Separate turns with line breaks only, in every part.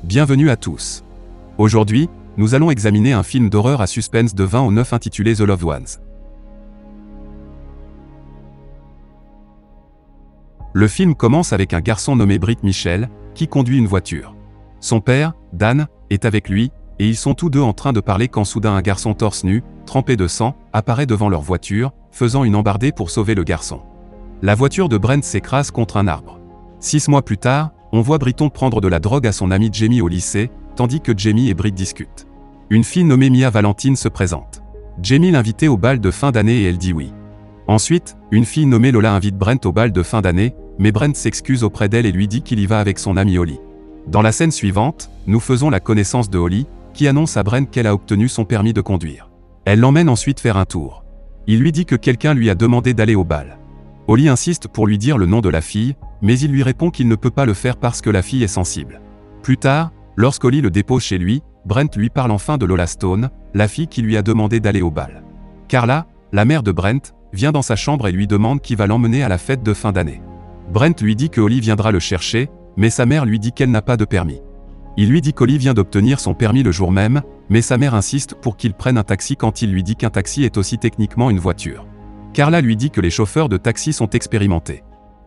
Bienvenue à tous. Aujourd'hui, nous allons examiner un film d'horreur à suspense de 20 au 9 intitulé The Loved Ones. Le film commence avec un garçon nommé Britt Michel, qui conduit une voiture. Son père, Dan, est avec lui, et ils sont tous deux en train de parler quand soudain un garçon torse nu, trempé de sang, apparaît devant leur voiture, faisant une embardée pour sauver le garçon. La voiture de Brent s'écrase contre un arbre. 6 mois plus tard, on voit Britton prendre de la drogue à son ami Jamie au lycée, tandis que Jamie et Britt discutent. Une fille nommée Mia Valentine se présente. Jamie l'invitait au bal de fin d'année et elle dit oui. Ensuite, une fille nommée Lola invite Brent au bal de fin d'année, mais Brent s'excuse auprès d'elle et lui dit qu'il y va avec son ami Holly. Dans la scène suivante, nous faisons la connaissance de Holly, qui annonce à Brent qu'elle a obtenu son permis de conduire. Elle l'emmène ensuite faire un tour. Il lui dit que quelqu'un lui a demandé d'aller au bal. Holly insiste pour lui dire le nom de la fille, mais il lui répond qu'il ne peut pas le faire parce que la fille est sensible. Plus tard, lorsqu'Holly le dépose chez lui, Brent lui parle enfin de Lola Stone, la fille qui lui a demandé d'aller au bal. Carla, la mère de Brent, vient dans sa chambre et lui demande qui va l'emmener à la fête de fin d'année. Brent lui dit que Holly viendra le chercher, mais sa mère lui dit qu'elle n'a pas de permis. Il lui dit qu'Holly vient d'obtenir son permis le jour même, mais sa mère insiste pour qu'il prenne un taxi quand il lui dit qu'un taxi est aussi techniquement une voiture. Carla lui dit que les chauffeurs de taxi sont expérimentés.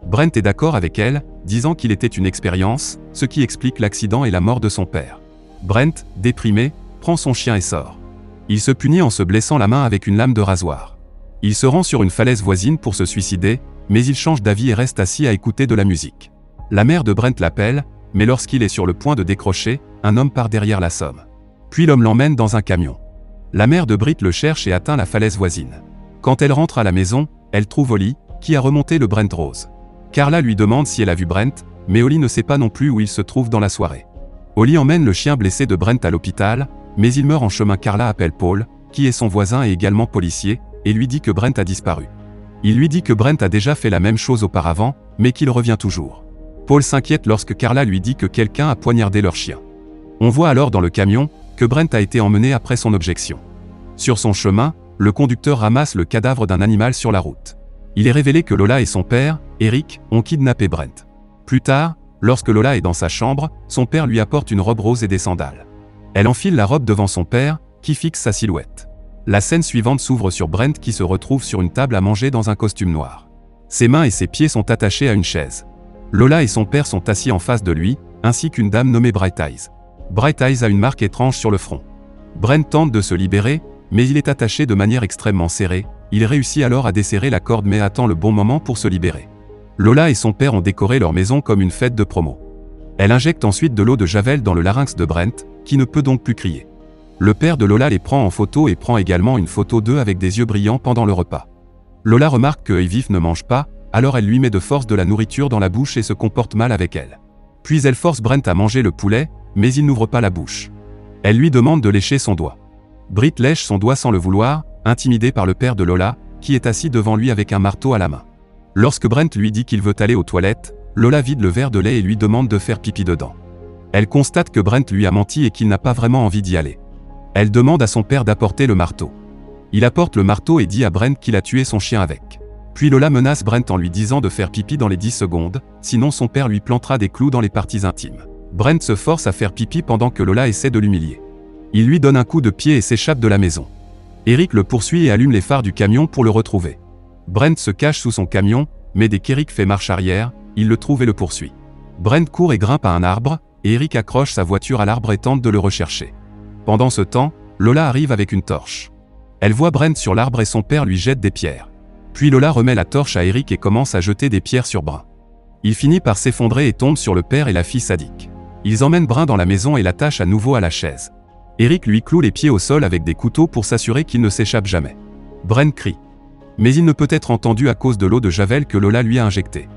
Brent est d'accord avec elle, disant qu'il était une expérience, ce qui explique l'accident et la mort de son père. Brent, déprimé, prend son chien et sort. Il se punit en se blessant la main avec une lame de rasoir. Il se rend sur une falaise voisine pour se suicider, mais il change d'avis et reste assis à écouter de la musique. La mère de Brent l'appelle, mais lorsqu'il est sur le point de décrocher, un homme part derrière la somme. Puis l'homme l'emmène dans un camion. La mère de Britt le cherche et atteint la falaise voisine. Quand elle rentre à la maison, elle trouve Holly, qui a remonté le Brent rose. Carla lui demande si elle a vu Brent, mais Holly ne sait pas non plus où il se trouve dans la soirée. Holly emmène le chien blessé de Brent à l'hôpital, mais il meurt en chemin. Carla appelle Paul, qui est son voisin et également policier, et lui dit que Brent a disparu. Il lui dit que Brent a déjà fait la même chose auparavant, mais qu'il revient toujours. Paul s'inquiète lorsque Carla lui dit que quelqu'un a poignardé leur chien. On voit alors dans le camion que Brent a été emmené après son objection. Sur son chemin, le conducteur ramasse le cadavre d'un animal sur la route. Il est révélé que Lola et son père, Eric, ont kidnappé Brent. Plus tard, lorsque Lola est dans sa chambre, son père lui apporte une robe rose et des sandales. Elle enfile la robe devant son père, qui fixe sa silhouette. La scène suivante s'ouvre sur Brent qui se retrouve sur une table à manger dans un costume noir. Ses mains et ses pieds sont attachés à une chaise. Lola et son père sont assis en face de lui, ainsi qu'une dame nommée Bright Eyes. Bright Eyes a une marque étrange sur le front. Brent tente de se libérer, mais il est attaché de manière extrêmement serrée. Il réussit alors à desserrer la corde mais attend le bon moment pour se libérer. Lola et son père ont décoré leur maison comme une fête de promo. Elle injecte ensuite de l'eau de javel dans le larynx de Brent, qui ne peut donc plus crier. Le père de Lola les prend en photo et prend également une photo d'eux avec des yeux brillants pendant le repas. Lola remarque que Vif ne mange pas, alors elle lui met de force de la nourriture dans la bouche et se comporte mal avec elle. Puis elle force Brent à manger le poulet, mais il n'ouvre pas la bouche. Elle lui demande de lécher son doigt. Britt lèche son doigt sans le vouloir, intimidé par le père de Lola, qui est assis devant lui avec un marteau à la main. Lorsque Brent lui dit qu'il veut aller aux toilettes, Lola vide le verre de lait et lui demande de faire pipi dedans. Elle constate que Brent lui a menti et qu'il n'a pas vraiment envie d'y aller. Elle demande à son père d'apporter le marteau. Il apporte le marteau et dit à Brent qu'il a tué son chien avec. Puis Lola menace Brent en lui disant de faire pipi dans les 10 secondes, sinon son père lui plantera des clous dans les parties intimes. Brent se force à faire pipi pendant que Lola essaie de l'humilier. Il lui donne un coup de pied et s'échappe de la maison. Eric le poursuit et allume les phares du camion pour le retrouver. Brent se cache sous son camion, mais dès qu'Eric fait marche arrière, il le trouve et le poursuit. Brent court et grimpe à un arbre, et Eric accroche sa voiture à l'arbre et tente de le rechercher. Pendant ce temps, Lola arrive avec une torche. Elle voit Brent sur l'arbre et son père lui jette des pierres. Puis Lola remet la torche à Eric et commence à jeter des pierres sur Brun. Il finit par s'effondrer et tombe sur le père et la fille sadique. Ils emmènent Brun dans la maison et l'attachent à nouveau à la chaise. Eric lui cloue les pieds au sol avec des couteaux pour s'assurer qu'il ne s'échappe jamais. Brent crie. Mais il ne peut être entendu à cause de l'eau de javel que Lola lui a injectée.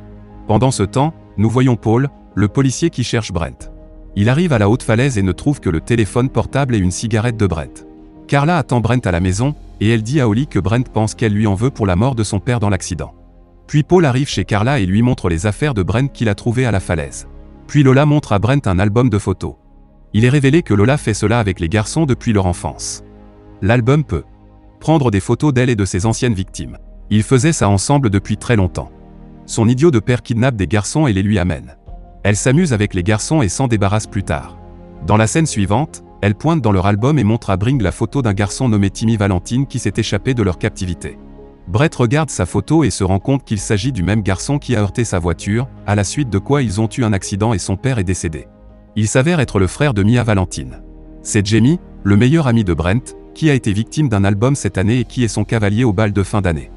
Pendant ce temps, nous voyons Paul, le policier qui cherche Brent. Il arrive à la haute falaise et ne trouve que le téléphone portable et une cigarette de Brent. Carla attend Brent à la maison, et elle dit à Holly que Brent pense qu'elle lui en veut pour la mort de son père dans l'accident. Puis Paul arrive chez Carla et lui montre les affaires de Brent qu'il a trouvées à la falaise. Puis Lola montre à Brent un album de photos. Il est révélé que Lola fait cela avec les garçons depuis leur enfance. L'album peut prendre des photos d'elle et de ses anciennes victimes. Ils faisaient ça ensemble depuis très longtemps. Son idiot de père kidnappe des garçons et les lui amène. Elle s'amuse avec les garçons et s'en débarrasse plus tard. Dans la scène suivante, elles pointent dans leur album et montrent à Bring la photo d'un garçon nommé Timmy Valentine qui s'est échappé de leur captivité. Brett regarde sa photo et se rend compte qu'il s'agit du même garçon qui a heurté sa voiture, à la suite de quoi ils ont eu un accident et son père est décédé. Il s'avère être le frère de Mia Valentine. C'est Jamie, le meilleur ami de Brent, qui a été victime d'un album cette année et qui est son cavalier au bal de fin d'année.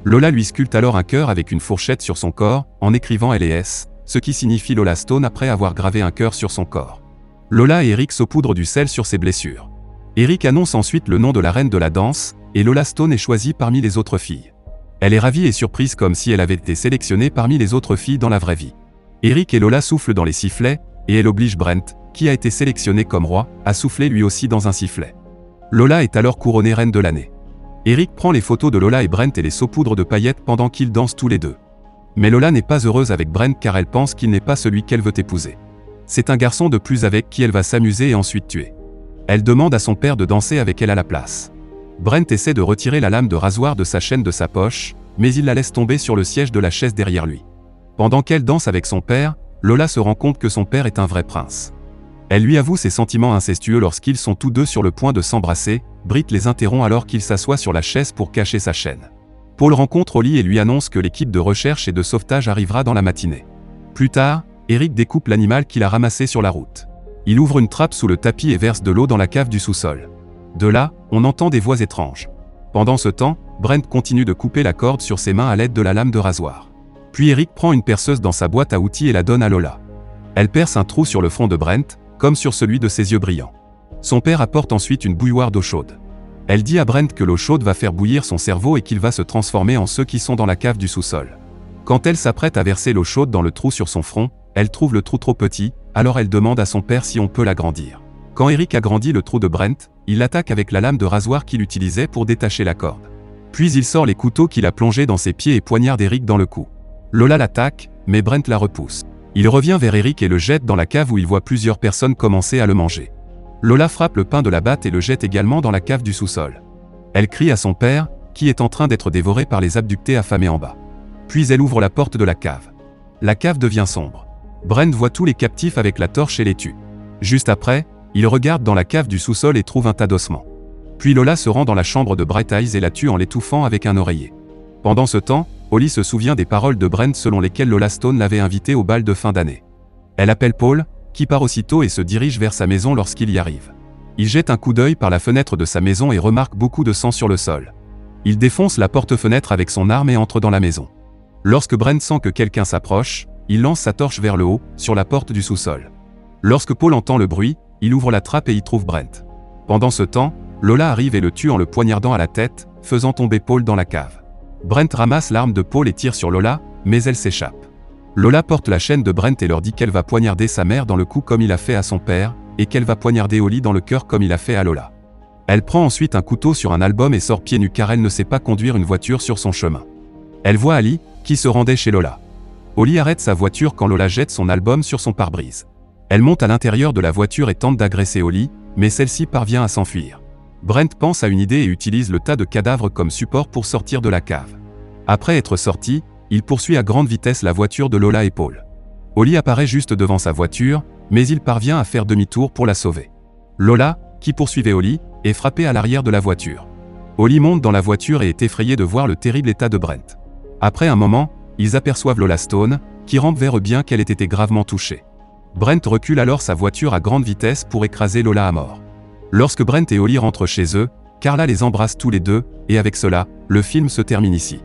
Lola lui sculpte alors un cœur avec une fourchette sur son corps, en écrivant LS, ce qui signifie Lola Stone après avoir gravé un cœur sur son corps. Lola et Eric saupoudrent du sel sur ses blessures. Eric annonce ensuite le nom de la reine de la danse, et Lola Stone est choisie parmi les autres filles. Elle est ravie et surprise comme si elle avait été sélectionnée parmi les autres filles dans la vraie vie. Eric et Lola soufflent dans les sifflets, et elle oblige Brent, qui a été sélectionné comme roi, à souffler lui aussi dans un sifflet. Lola est alors couronnée reine de l'année. Eric prend les photos de Lola et Brent et les saupoudre de paillettes pendant qu'ils dansent tous les deux. Mais Lola n'est pas heureuse avec Brent car elle pense qu'il n'est pas celui qu'elle veut épouser. C'est un garçon de plus avec qui elle va s'amuser et ensuite tuer. Elle demande à son père de danser avec elle à la place. Brent essaie de retirer la lame de rasoir de sa chaîne de sa poche, mais il la laisse tomber sur le siège de la chaise derrière lui. Pendant qu'elle danse avec son père, Lola se rend compte que son père est un vrai prince. Elle lui avoue ses sentiments incestueux lorsqu'ils sont tous deux sur le point de s'embrasser. Britt les interrompt alors qu'il s'assoit sur la chaise pour cacher sa chaîne. Paul rencontre Holly et lui annonce que l'équipe de recherche et de sauvetage arrivera dans la matinée. Plus tard, Eric découpe l'animal qu'il a ramassé sur la route. Il ouvre une trappe sous le tapis et verse de l'eau dans la cave du sous-sol. De là, on entend des voix étranges. Pendant ce temps, Brent continue de couper la corde sur ses mains à l'aide de la lame de rasoir. Puis Eric prend une perceuse dans sa boîte à outils et la donne à Lola. Elle perce un trou sur le front de Brent, comme sur celui de ses yeux brillants. Son père apporte ensuite une bouilloire d'eau chaude. Elle dit à Brent que l'eau chaude va faire bouillir son cerveau et qu'il va se transformer en ceux qui sont dans la cave du sous-sol. Quand elle s'apprête à verser l'eau chaude dans le trou sur son front, elle trouve le trou trop petit, alors elle demande à son père si on peut l'agrandir. Quand Eric agrandit le trou de Brent, il l'attaque avec la lame de rasoir qu'il utilisait pour détacher la corde. Puis il sort les couteaux qu'il a plongés dans ses pieds et poignarde Eric dans le cou. Lola l'attaque, mais Brent la repousse. Il revient vers Eric et le jette dans la cave où il voit plusieurs personnes commencer à le manger. Lola frappe le pain de la batte et le jette également dans la cave du sous-sol. Elle crie à son père, qui est en train d'être dévoré par les abductés affamés en bas. Puis elle ouvre la porte de la cave. La cave devient sombre. Brent voit tous les captifs avec la torche et les tue. Juste après, il regarde dans la cave du sous-sol et trouve un tas d'ossements. Puis Lola se rend dans la chambre de Bright Eyes et la tue en l'étouffant avec un oreiller. Pendant ce temps, Holly se souvient des paroles de Brent selon lesquelles Lola Stone l'avait invité au bal de fin d'année. Elle appelle Paul, qui part aussitôt et se dirige vers sa maison lorsqu'il y arrive. Il jette un coup d'œil par la fenêtre de sa maison et remarque beaucoup de sang sur le sol. Il défonce la porte-fenêtre avec son arme et entre dans la maison. Lorsque Brent sent que quelqu'un s'approche, il lance sa torche vers le haut, sur la porte du sous-sol. Lorsque Paul entend le bruit, il ouvre la trappe et y trouve Brent. Pendant ce temps, Lola arrive et le tue en le poignardant à la tête, faisant tomber Paul dans la cave. Brent ramasse l'arme de Paul et tire sur Lola, mais elle s'échappe. Lola porte la chaîne de Brent et leur dit qu'elle va poignarder sa mère dans le cou comme il a fait à son père, et qu'elle va poignarder Holly dans le cœur comme il a fait à Lola. Elle prend ensuite un couteau sur un album et sort pieds nus car elle ne sait pas conduire une voiture sur son chemin. Elle voit Ali, qui se rendait chez Lola. Holly arrête sa voiture quand Lola jette son album sur son pare-brise. Elle monte à l'intérieur de la voiture et tente d'agresser Holly, mais celle-ci parvient à s'enfuir. Brent pense à une idée et utilise le tas de cadavres comme support pour sortir de la cave. Après être sorti, il poursuit à grande vitesse la voiture de Lola et Paul. Holly apparaît juste devant sa voiture, mais il parvient à faire demi-tour pour la sauver. Lola, qui poursuivait Holly, est frappée à l'arrière de la voiture. Holly monte dans la voiture et est effrayée de voir le terrible état de Brent. Après un moment, ils aperçoivent Lola Stone, qui rampe vers eux bien qu'elle ait été gravement touchée. Brent recule alors sa voiture à grande vitesse pour écraser Lola à mort. Lorsque Brent et Holly rentrent chez eux, Carla les embrasse tous les deux, et avec cela, le film se termine ici.